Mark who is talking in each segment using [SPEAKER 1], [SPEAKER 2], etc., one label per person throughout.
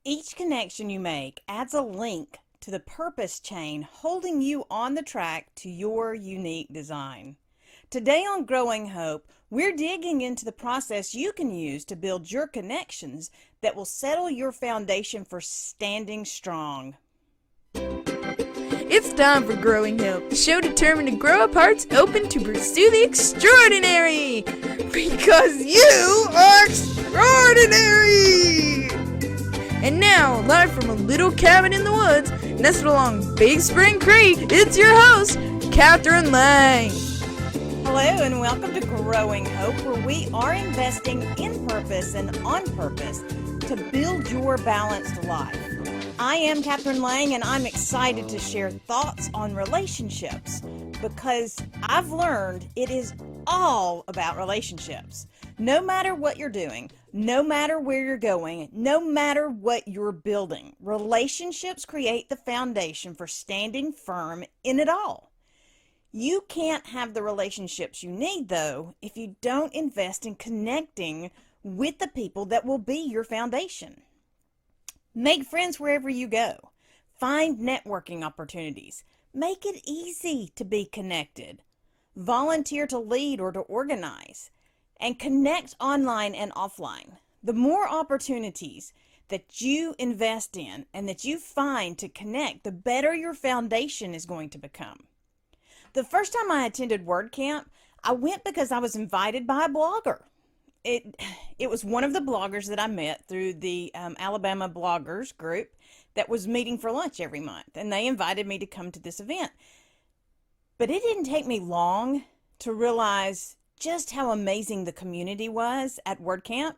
[SPEAKER 1] Each connection you make adds a link to the purpose chain holding you on the track to your unique design. Today on Growing Hope, we're digging into the process you can use to build your connections that will settle your foundation for standing strong.
[SPEAKER 2] It's time for Growing Hope, the show determined to grow up hearts open to pursue the extraordinary. Because you are extraordinary! And now, live from a little cabin in the woods, nestled along Big Spring Creek, it's your host, Kathryn Lang.
[SPEAKER 1] Hello and welcome to Growing Hope, where we are investing in purpose and on purpose to build your balanced life. I am Kathryn Lang, and I'm excited to share thoughts on relationships because I've learned it is all about relationships. No matter what you're doing, no matter where you're going, no matter what you're building, relationships create the foundation for standing firm in it all. You can't have the relationships you need, though, if you don't invest in connecting with the people that will be your foundation. Make friends wherever you go. Find networking opportunities. Make it easy to be connected. Volunteer to lead or to organize. And connect online and offline. The more opportunities that you invest in and that you find to connect, the better your foundation is going to become. The first time I attended WordCamp, I went because I was invited by a blogger. It was one of the bloggers that I met through the Alabama bloggers group that was meeting for lunch every month, and they invited me to come to this event. But it didn't take me long to realize just how amazing the community was at WordCamp,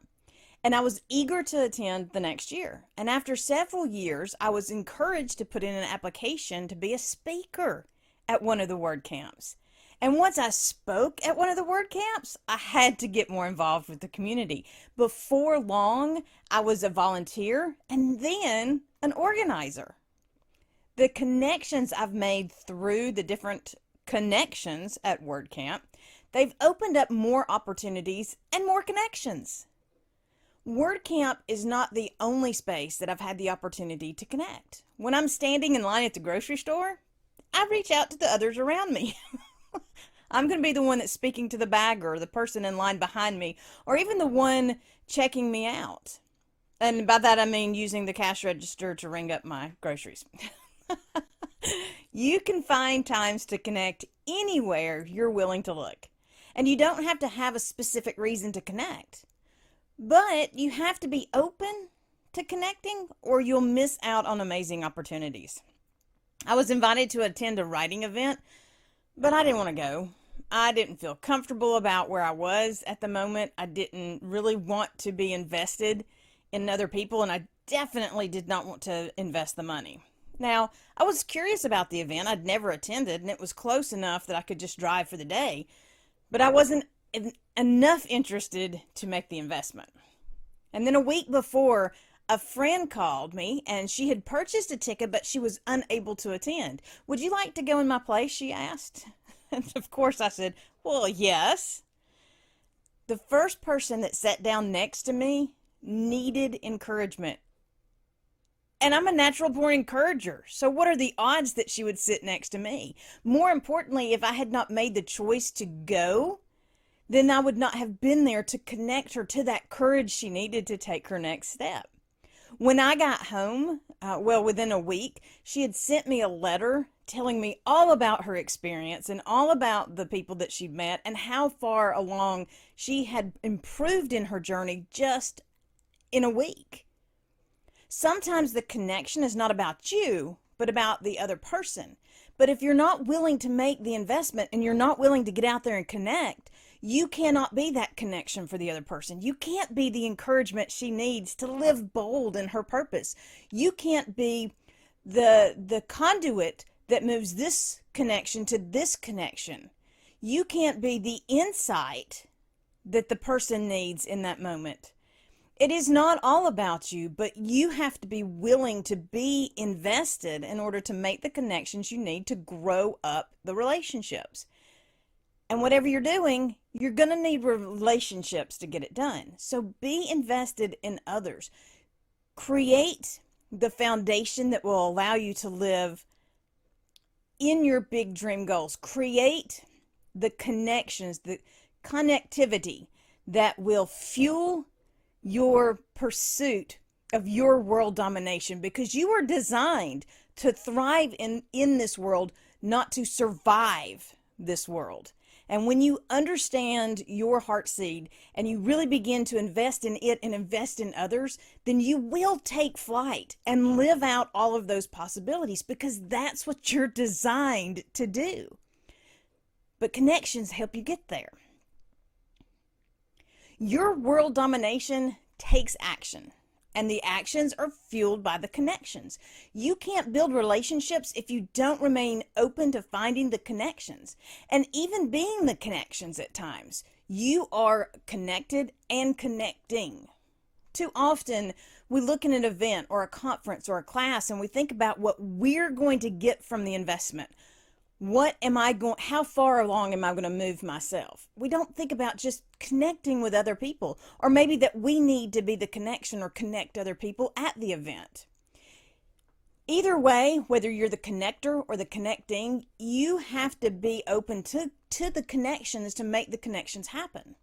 [SPEAKER 1] and I was eager to attend the next year. And after several years, I was encouraged to put in an application to be a speaker at one of the WordCamps. And once I spoke at one of the WordCamps, I had to get more involved with the community. Before long, I was a volunteer and then an organizer. The connections I've made through the different connections at WordCamp, they've opened up more opportunities and more connections. WordCamp is not the only space that I've had the opportunity to connect. When I'm standing in line at the grocery store, I reach out to the others around me. I'm going to be the one that's speaking to the bagger, the person in line behind me, or even the one checking me out. And by that I mean using the cash register to ring up my groceries. You can find times to connect anywhere you're willing to look. And you don't have to have a specific reason to connect. But you have to be open to connecting or you'll miss out on amazing opportunities. I was invited to attend a writing event, but I didn't want to go. I didn't feel comfortable about where I was at the moment. I didn't really want to be invested in other people, and I definitely did not want to invest the money. Now, I was curious about the event. I'd never attended, and it was close enough that I could just drive for the day, but I wasn't enough interested to make the investment. And then a week before, a friend called me and she had purchased a ticket, but she was unable to attend. Would you like to go in my place? She asked. And of course I said, well, yes. The first person that sat down next to me needed encouragement. And I'm a natural born encourager. So what are the odds that she would sit next to me? More importantly, if I had not made the choice to go, then I would not have been there to connect her to that courage she needed to take her next step. When I got home, within a week, she had sent me a letter telling me all about her experience and all about the people that she'd met and how far along she had improved in her journey just in a week. Sometimes the connection is not about you, but about the other person. But if you're not willing to make the investment and you're not willing to get out there and connect, you cannot be that connection for the other person. You can't be the encouragement she needs to live bold in her purpose. You can't be the conduit that moves this connection to this connection. You can't be the insight that the person needs in that moment. It is not all about you, but you have to be willing to be invested in order to make the connections you need to grow up the relationships. And whatever you're doing, you're going to need relationships to get it done. So be invested in others. Create the foundation that will allow you to live in your big dream goals. Create the connections, the connectivity that will fuel your pursuit of your world domination, because you are designed to thrive in this world, not to survive this world. And when you understand your heart seed and you really begin to invest in it and invest in others, then you will take flight and live out all of those possibilities, because that's what you're designed to do. But connections help you get there. Your world domination takes action, and the actions are fueled by the connections. You can't build relationships if you don't remain open to finding the connections and even being the connections at times. You are connected and connecting. Too often, we look at an event or a conference or a class and we think about what we're going to get from the investment. How far along am I going to move myself? We don't think about just connecting with other people, or maybe that we need to be the connection or connect other people at the event. Either way, whether you're the connector or the connecting, you have to be open to the connections to make the connections happen.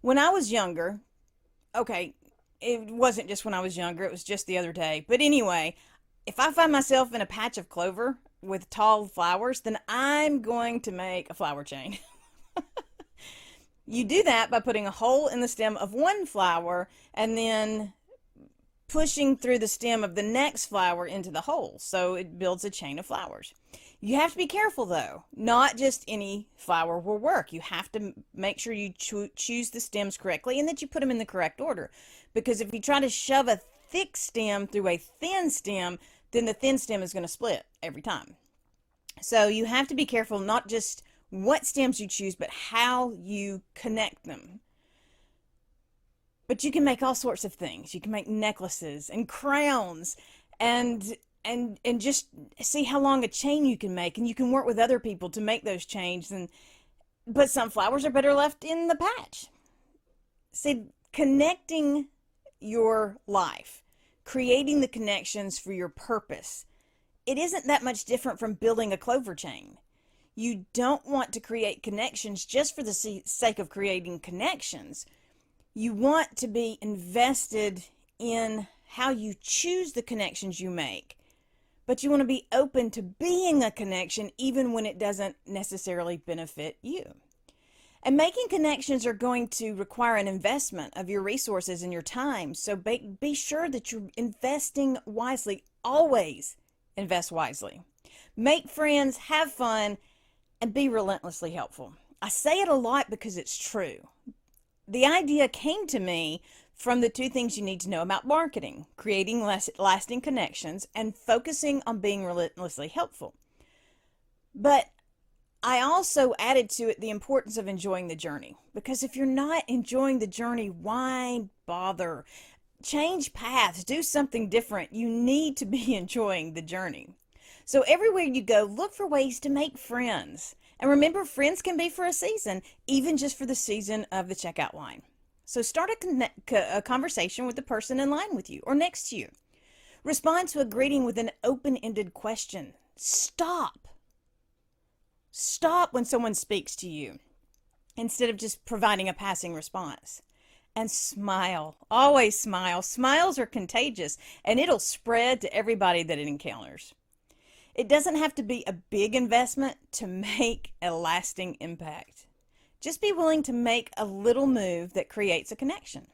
[SPEAKER 1] When I was younger, okay, it wasn't just when I was younger, it was just the other day. But anyway, if I find myself in a patch of clover with tall flowers, then I'm going to make a flower chain. You do that by putting a hole in the stem of one flower and then pushing through the stem of the next flower into the hole. So it builds a chain of flowers. You have to be careful though. Not just any flower will work. You have to make sure you choose the stems correctly and that you put them in the correct order. Because if you try to shove a thick stem through a thin stem, then the thin stem is going to split every time. So you have to be careful, not just what stems you choose, but how you connect them. But you can make all sorts of things. You can make necklaces and crowns and just see how long a chain you can make, and you can work with other people to make those chains. But some flowers are better left in the patch. See, connecting your life, creating the connections for your purpose, it isn't that much different from building a clover chain. You don't want to create connections just for the sake of creating connections. You want to be invested in how you choose the connections you make, but you want to be open to being a connection even when it doesn't necessarily benefit you. And making connections are going to require an investment of your resources and your time. So be sure that you're investing wisely. Always invest wisely. Make friends, have fun, and be relentlessly helpful. I say it a lot because it's true. The idea came to me from the two things you need to know about marketing: creating lasting connections and focusing on being relentlessly helpful. But I also added to it the importance of enjoying the journey, because if you're not enjoying the journey, why bother? Change paths, do something different. You need to be enjoying the journey. So everywhere you go, look for ways to make friends. And remember, friends can be for a season, even just for the season of the checkout line. So start a conversation with the person in line with you or next to you. Respond to a greeting with an open-ended question. Stop when someone speaks to you instead of just providing a passing response. And smile. Always smile. Smiles are contagious, and it'll spread to everybody that it encounters. It doesn't have to be a big investment to make a lasting impact. Just be willing to make a little move that creates a connection.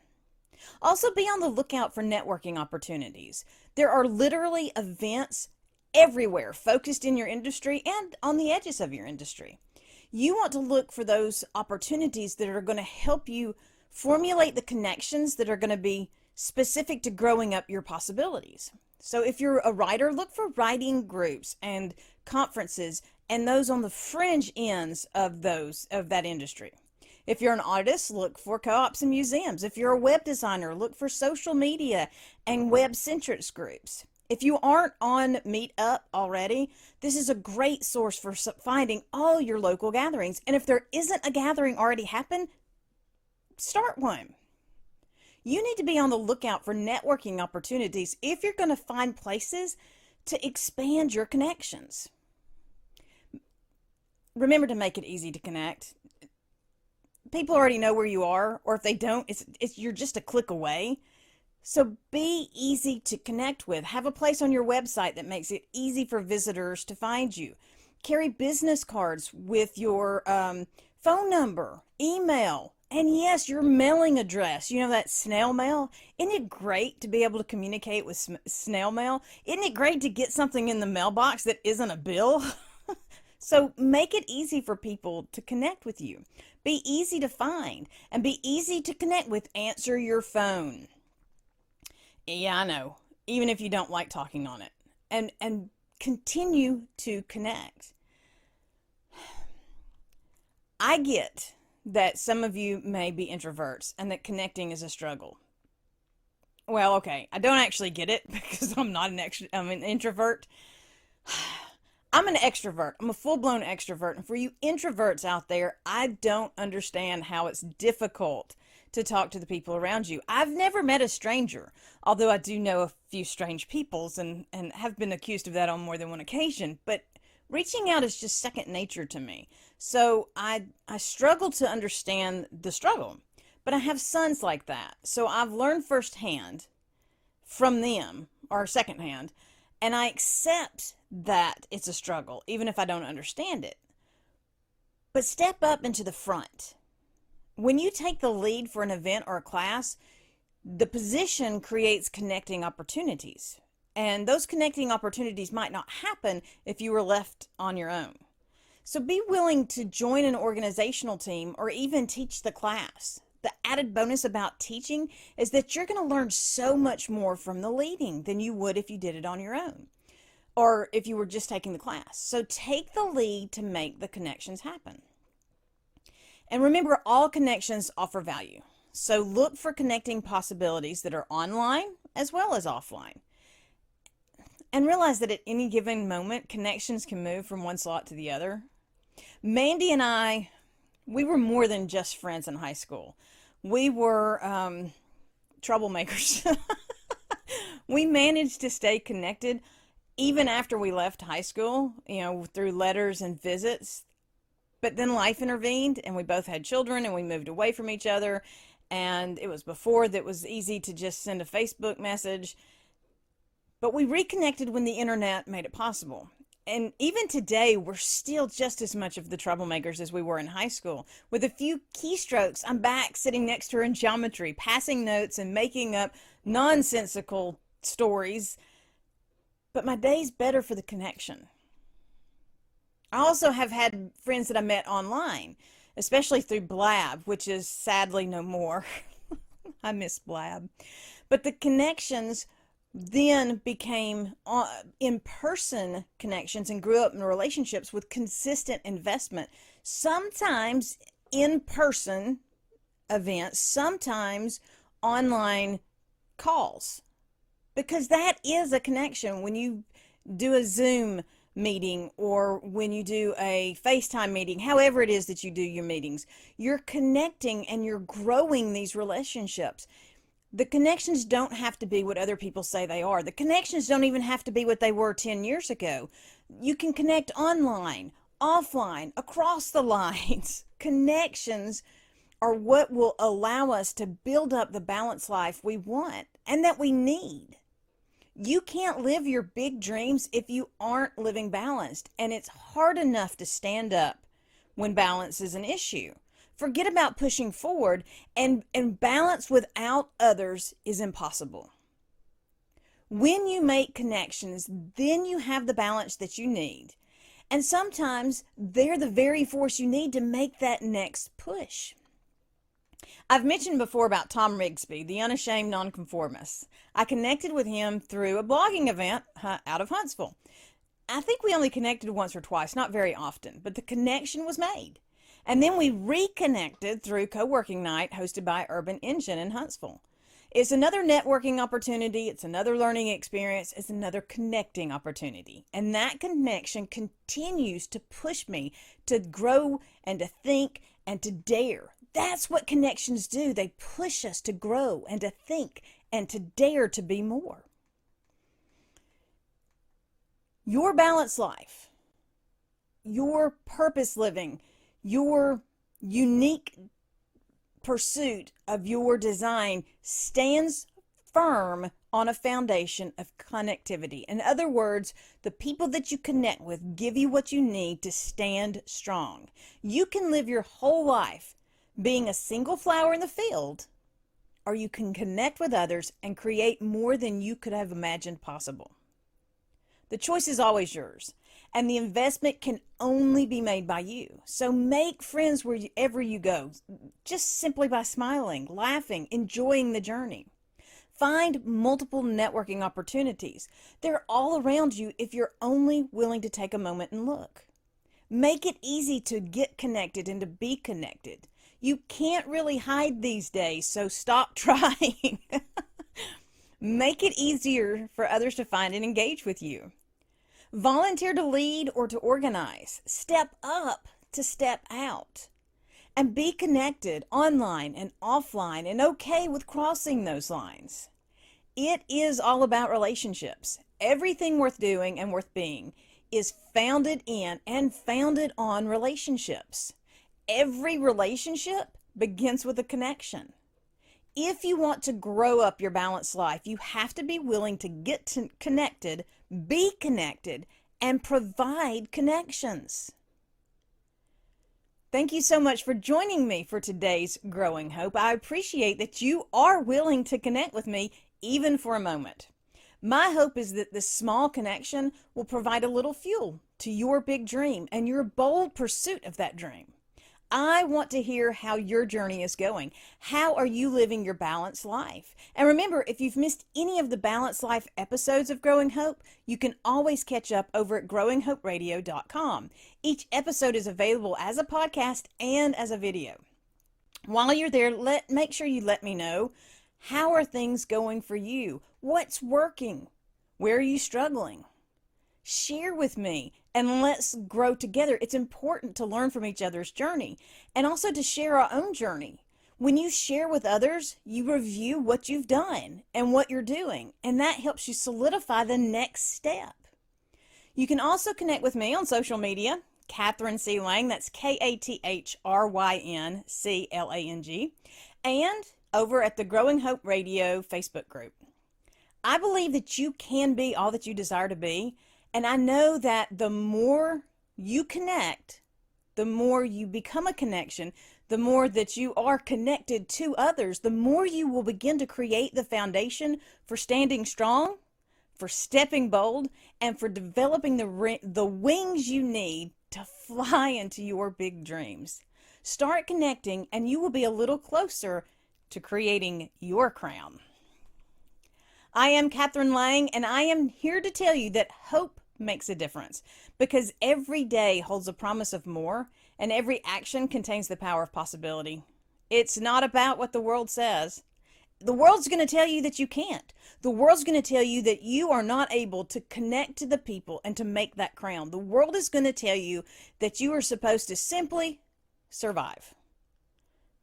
[SPEAKER 1] Also, be on the lookout for networking opportunities. There are literally events everywhere focused in your industry and on the edges of your industry. You want to look for those opportunities that are going to help you formulate the connections that are going to be specific to growing up your possibilities. So if you're a writer, look for writing groups and conferences and those on the fringe ends of that industry. If you're an artist, look for co-ops and museums. If you're a web designer, look for social media and web-centric groups. If you aren't on Meetup already, this is a great source for finding all your local gatherings. And if there isn't a gathering already happened, start one. You need to be on the lookout for networking opportunities if you're going to find places to expand your connections. Remember to make it easy to connect. People already know where you are, or if they don't, you're just a click away. So be easy to connect with. Have a place on your website that makes it easy for visitors to find you. Carry business cards with your phone number, email, and yes, your mailing address. You know, that snail mail? Isn't it great to be able to communicate with snail mail? Isn't it great to get something in the mailbox that isn't a bill? So make it easy for people to connect with you. Be easy to find and be easy to connect with. Answer your phone. Yeah, I know. Even if you don't like talking on it. And continue to connect. I get that some of you may be introverts and that connecting is a struggle. Well, okay, I don't actually get it because I'm an introvert. I'm an extrovert. I'm a full-blown extrovert. And for you introverts out there, I don't understand how it's difficult to talk to the people around you. I've never met a stranger, although I do know a few strange peoples and have been accused of that on more than one occasion. But reaching out is just second nature to me. So I struggle to understand the struggle. But I have sons like that. So I've learned firsthand from them, or secondhand, and I accept that it's a struggle, even if I don't understand it. But step up into the front. When you take the lead for an event or a class, the position creates connecting opportunities. And those connecting opportunities might not happen if you were left on your own. So be willing to join an organizational team or even teach the class. The added bonus about teaching is that you're going to learn so much more from the leading than you would if you did it on your own or if you were just taking the class. So take the lead to make the connections happen. And remember, all connections offer value. So look for connecting possibilities that are online as well as offline. And realize that at any given moment, connections can move from one slot to the other. Mandy and I, we were more than just friends in high school. We were troublemakers. We managed to stay connected even after we left high school, through letters and visits. But then life intervened and we both had children and we moved away from each other. And it was before that it was easy to just send a Facebook message. But we reconnected when the internet made it possible. And even today, we're still just as much of the troublemakers as we were in high school. With a few keystrokes, I'm back sitting next to her in geometry, passing notes and making up nonsensical stories. But my day's better for the connection. I also have had friends that I met online, especially through Blab, which is sadly no more. I miss Blab. But the connections then became in-person connections and grew up in relationships with consistent investment. Sometimes in-person events, sometimes online calls. Because that is a connection. When you do a Zoom meeting or when you do a FaceTime meeting, however it is that you do your meetings, you're connecting and you're growing these relationships. The connections don't have to be what other people say they are. The connections don't even have to be what they were 10 years ago. You can connect online, offline, across the lines. Connections are what will allow us to build up the balanced life we want and that we need. You can't live your big dreams if you aren't living balanced, and it's hard enough to stand up when balance is an issue. Forget about pushing forward, and balance without others is impossible. When you make connections, then you have the balance that you need. And sometimes they're the very force you need to make that next push. I've mentioned before about Tom Rigsby, the unashamed nonconformist. I connected with him through a blogging event out of Huntsville. I think we only connected once or twice, not very often, but the connection was made. And then we reconnected through co-working night hosted by Urban Engine in Huntsville. It's another networking opportunity. It's another learning experience. It's another connecting opportunity. And that connection continues to push me to grow and to think and to dare. That's what connections do. They push us to grow and to think and to dare to be more. Your balanced life, your purpose living, your unique pursuit of your design stands firm on a foundation of connectivity. In other words, the people that you connect with give you what you need to stand strong. You can live your whole life being a single flower in the field, or you can connect with others and create more than you could have imagined possible. The choice is always yours, and the investment can only be made by you. So make friends wherever you go, just simply by smiling, laughing, enjoying the journey. Find multiple networking opportunities. They're all around you if you're only willing to take a moment and look. Make it easy to get connected and to be connected. You can't really hide these days, so stop trying. Make it easier for others to find and engage with you. Volunteer to lead or to organize. Step up to step out. And be connected online and offline and okay with crossing those lines. It is all about relationships. Everything worth doing and worth being is founded in and founded on relationships. Every relationship begins with a connection. If you want to grow up your balanced life, you have to be willing to get connected, be connected, and provide connections. Thank you so much for joining me for today's Growing Hope. I appreciate that you are willing to connect with me even for a moment. My hope is that this small connection will provide a little fuel to your big dream and your bold pursuit of that dream. I want to hear how your journey is going. How are you living your balanced life? And remember, if you've missed any of the Balanced Life episodes of Growing Hope, you can always catch up over at growinghoperadio.com. Each episode is available as a podcast and as a video. While you're there, make sure you let me know, how are things going for you? What's working? Where are you struggling? Share with me and let's grow together. It's important to learn from each other's journey and also to share our own journey. When you share with others, you review what you've done and what you're doing, and that helps you solidify the next step. You can also connect with me on social media, Kathryn C. Lang, that's KATHRYNCLANG, and over at the Growing Hope Radio Facebook group. I believe that you can be all that you desire to be. And I know that the more you connect, the more you become a connection, the more that you are connected to others, the more you will begin to create the foundation for standing strong, for stepping bold, and for developing the wings you need to fly into your big dreams. Start connecting and you will be a little closer to creating your crown. I am Kathryn Lang, and I am here to tell you that hope makes a difference, because every day holds a promise of more, and every action contains the power of possibility. It's not about what the world says. The world's going to tell you that you can't. The world's going to tell you that you are not able to connect to the people and to make that crown. The world is going to tell you that you are supposed to simply survive.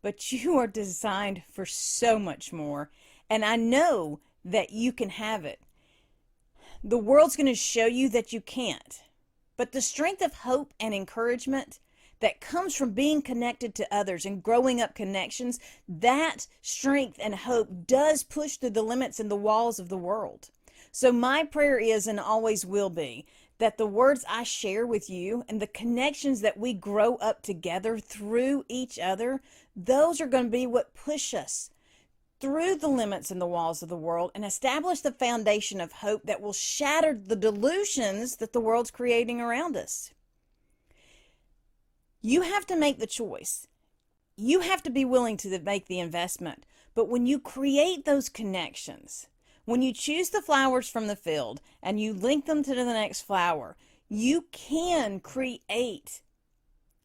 [SPEAKER 1] But you are designed for so much more, and I know that you can have it. The world's going to show you that you can't. But the strength of hope and encouragement that comes from being connected to others and growing up connections, that strength and hope does push through the limits and the walls of the world. So my prayer is, and always will be, that the words I share with you and the connections that we grow up together through each other, those are going to be what push us through the limits and the walls of the world and establish the foundation of hope that will shatter the delusions that the world's creating around us. You have to make the choice. You have to be willing to make the investment. But when you create those connections, when you choose the flowers from the field and you link them to the next flower, you can create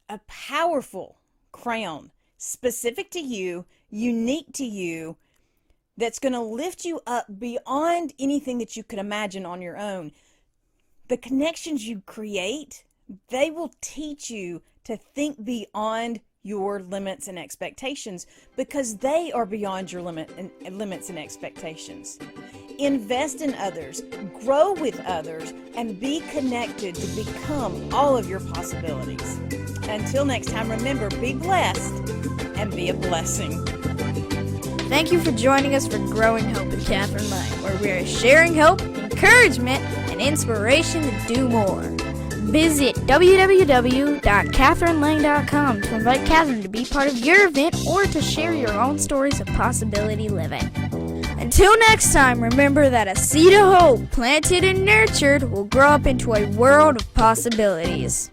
[SPEAKER 1] a powerful crown specific to you, unique to you, that's going to lift you up beyond anything that you could imagine on your own. The connections you create, they will teach you to think beyond your limits and expectations because they are beyond your limits and expectations. Invest in others, grow with others, and be connected to become all of your possibilities. Until next time, remember, be blessed and be a blessing.
[SPEAKER 2] Thank you for joining us for Growing Hope with Kathryn Lang, where we are sharing hope, encouragement, and inspiration to do more.
[SPEAKER 3] Visit www.kathrynlang.com to invite Kathryn to be part of your event or to share your own stories of possibility living.
[SPEAKER 2] Until next time, remember that a seed of hope planted and nurtured will grow up into a world of possibilities.